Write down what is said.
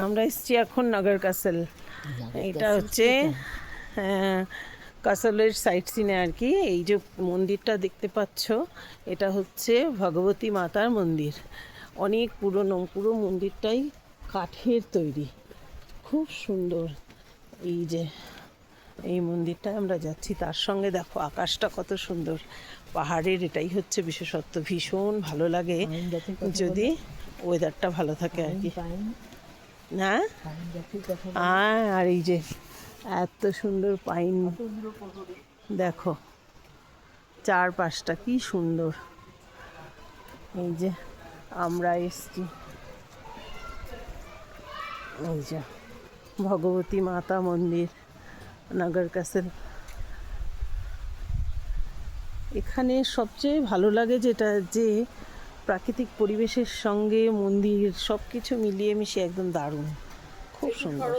আমরা এসছি এখন নগর কাসল। এটা হচ্ছে কাসলের সাইট সিনে আর কি। এই যে মন্দিরটা দেখতে পাচ্ছ, এটা হচ্ছে ভগবতী মাতার মন্দির। অনেক পুরনো, পুরো মন্দিরটাই কাঠের তৈরি, খুব সুন্দর। এই যে এই মন্দিরটায় আমরা যাচ্ছি, তার সঙ্গে দেখো আকাশটা কত সুন্দর, পাহাড়ের এটাই হচ্ছে বিশেষত্ব। ভীষণ ভালো লাগে যদি ওয়েদারটা ভালো থাকে আর কি। না আর এই যে এত সুন্দর পাইন, দেখো চারপাশটা কি সুন্দর। এই যে আমরা এসছি, এই যে ভগবতী মাতা মন্দির, নগর কাসল। এখানে সবচেয়ে ভালো লাগে যেটা, যে প্রাকৃতিক পরিবেশের সঙ্গে মন্দির সব কিছু মিলিয়ে মিশিয়ে একদম দারুণ, খুব সুন্দর।